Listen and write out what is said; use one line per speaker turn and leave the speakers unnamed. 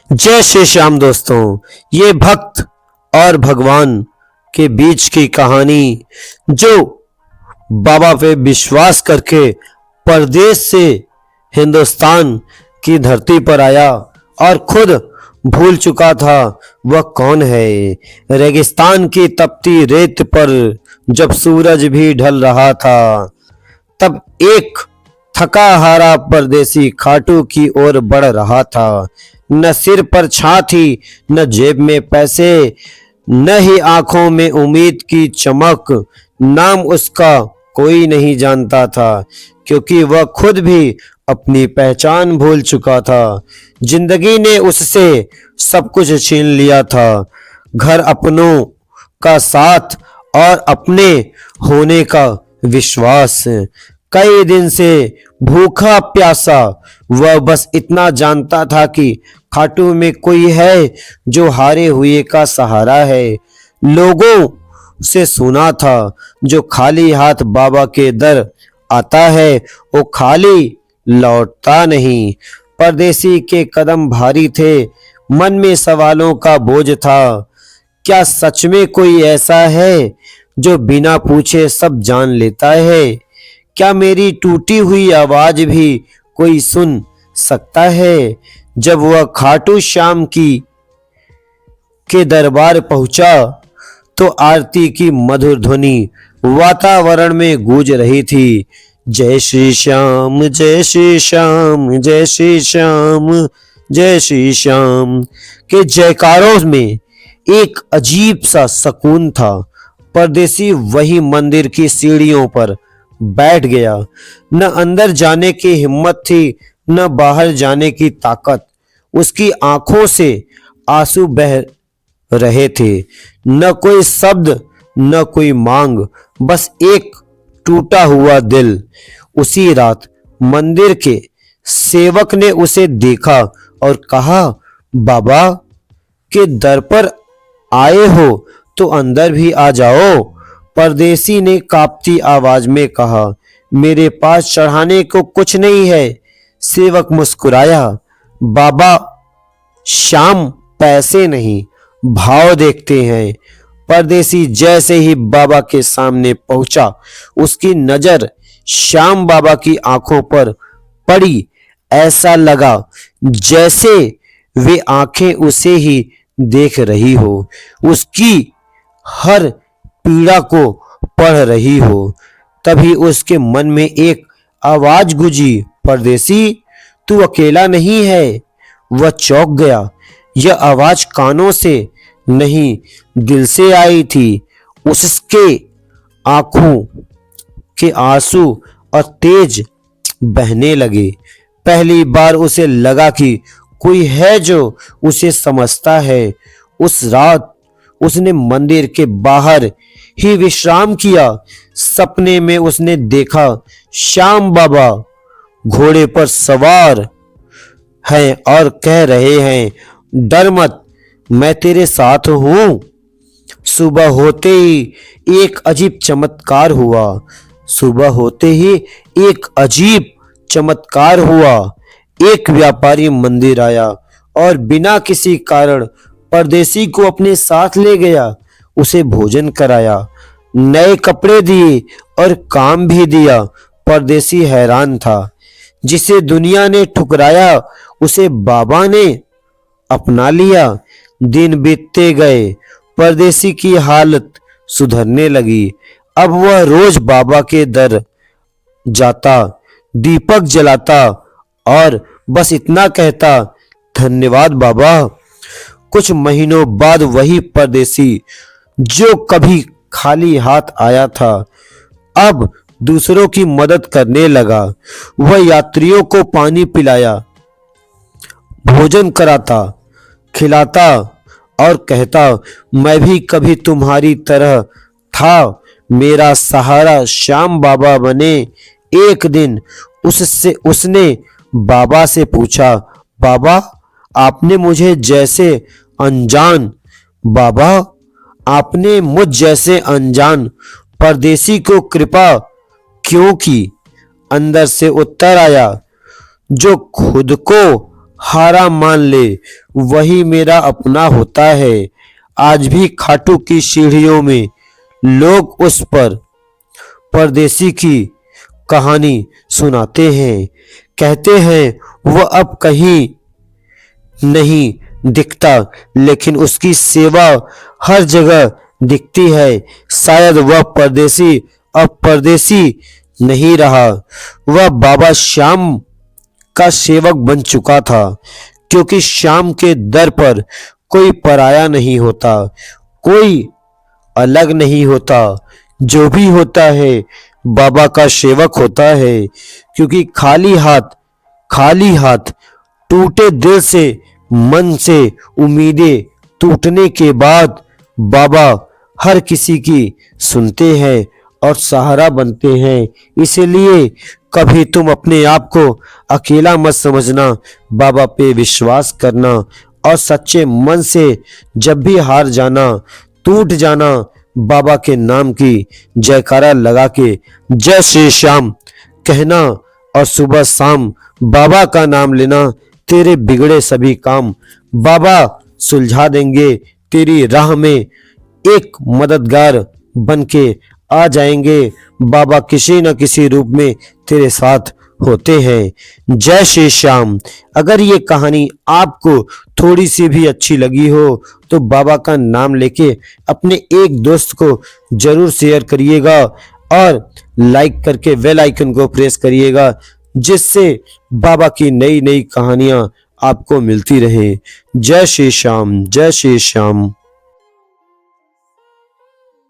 जय श्री श्याम दोस्तों। ये भक्त और भगवान के बीच की कहानी जो बाबा पे विश्वास करके परदेश से हिंदुस्तान की धरती पर आया और खुद भूल चुका था वह कौन है। रेगिस्तान की तपती रेत पर जब सूरज भी ढल रहा था तब एक थका हारा परदेसी खाटू की ओर बढ़ रहा था। न सिर पर छां थी, न जेब में पैसे, न ही आंखों में उम्मीद की चमक। नाम उसका कोई नहीं जानता था क्योंकि वह खुद भी अपनी पहचान भूल चुका था। जिंदगी ने उससे सब कुछ छीन लिया था, घर, अपनों का साथ और अपने होने का विश्वास। कई दिन से भूखा प्यासा वह बस इतना जानता था कि खाटू में कोई है जो हारे हुए का सहारा है। लोगों से सुना था जो खाली हाथ बाबा के दर आता है वो खाली लौटता नहीं। परदेसी के कदम भारी थे, मन में सवालों का बोझ था। क्या सच में कोई ऐसा है जो बिना पूछे सब जान लेता है? क्या मेरी टूटी हुई आवाज भी कोई सुन सकता है? जब वह खाटू श्याम के दरबार पहुंचा तो आरती की मधुर ध्वनि वातावरण में गूंज रही थी। जय श्री श्याम, जय श्री श्याम, जय श्री श्याम, जय श्री श्याम के जयकारों में एक अजीब सा सुकून था। परदेसी वही मंदिर की सीढ़ियों पर बैठ गया। न अंदर जाने की हिम्मत थी, न बाहर जाने की ताकत। उसकी आंखों से आंसू बह रहे थे। न कोई शब्द, न कोई मांग, बस एक टूटा हुआ दिल। उसी रात मंदिर के सेवक ने उसे देखा और कहा, बाबा के दर पर आए हो तो अंदर भी आ जाओ। परदेसी ने कांपती आवाज में कहा, मेरे पास चढ़ाने को कुछ नहीं है। सेवक मुस्कुराया, बाबा श्याम पैसे नहीं भाव देखते हैं। परदेसी जैसे ही बाबा के सामने पहुंचा उसकी नजर श्याम बाबा की आंखों पर पड़ी। ऐसा लगा जैसे वे आंखें उसे ही देख रही हो, उसकी हर पीड़ा को पढ़ रही हो। तभी उसके मन में एक आवाज गूंजी, परदेसी तू अकेला नहीं है। वह चौंक गया। यह आवाज कानों से नहीं दिल से आई थी। उसके आंखों के आंसू और तेज बहने लगे। पहली बार उसे लगा कि कोई है जो उसे समझता है। उस रात उसने मंदिर के बाहर ही विश्राम किया। सपने में उसने देखा श्याम बाबा घोड़े पर सवार हैं और कह रहे हैं, डर मत, मैं तेरे साथ हूं। सुबह होते ही एक अजीब चमत्कार हुआ। सुबह होते ही एक अजीब चमत्कार हुआ। एक व्यापारी मंदिर आया और बिना किसी कारण परदेसी को अपने साथ ले गया। उसे भोजन कराया, नए कपड़े दिए और काम भी दिया। परदेसी हैरान था। जिसे दुनिया ने ठुकराया उसे बाबा ने अपना लिया। दिन बीतते गए, परदेसी की हालत सुधरने लगी। अब वह रोज बाबा के दर जाता, दीपक जलाता और बस इतना कहता, धन्यवाद बाबा। कुछ महीनों बाद वही परदेसी जो कभी खाली हाथ आया था अब दूसरों की मदद करने लगा। वह यात्रियों को पानी पिलाया, भोजन कराता, खिलाता और कहता, मैं भी कभी तुम्हारी तरह था। मेरा सहारा श्याम बाबा बने। एक दिन उसने बाबा से पूछा, बाबा आपने मुझे जैसे अनजान बाबा आपने मुझ जैसे अनजान परदेसी को कृपा क्यों की? अंदर से उत्तर आया, जो खुद को हारा मान ले वही मेरा अपना होता है। आज भी खाटू की सीढ़ियों में लोग उस पर परदेसी की कहानी सुनाते हैं। कहते हैं वह अब कहीं नहीं दिखता, लेकिन उसकी सेवा हर जगह दिखती है। शायद वह परदेसी अब परदेसी नहीं रहा, वह बाबा श्याम का सेवक बन चुका था, क्योंकि श्याम के दर पर कोई पराया नहीं होता, कोई अलग नहीं होता। जो भी होता है बाबा का सेवक होता है, क्योंकि खाली हाथ टूटे दिल से, मन से उम्मीदें टूटने के बाद बाबा हर किसी की सुनते हैं और सहारा बनते हैं। इसलिए कभी तुम अपने आप को अकेला मत समझना, बाबा पे विश्वास करना और सच्चे मन से जब भी हार जाना, टूट जाना, बाबा के नाम की जयकारा लगा के जय श्री श्याम कहना और सुबह शाम बाबा का नाम लेना। तेरे बिगड़े सभी काम बाबा सुलझा देंगे, तेरी राह में एक मददगार बन के आ जाएंगे। बाबा किसी न किसी रूप में तेरे साथ होते हैं। जय श्री श्याम। अगर ये कहानी आपको थोड़ी सी भी अच्छी लगी हो तो बाबा का नाम लेके अपने एक दोस्त को जरूर शेयर करिएगा और लाइक करके बेल आइकन को प्रेस करिएगा, जिससे बाबा की नई नई कहानियां आपको मिलती रहे। जय श्री श्याम, जय श्री श्याम।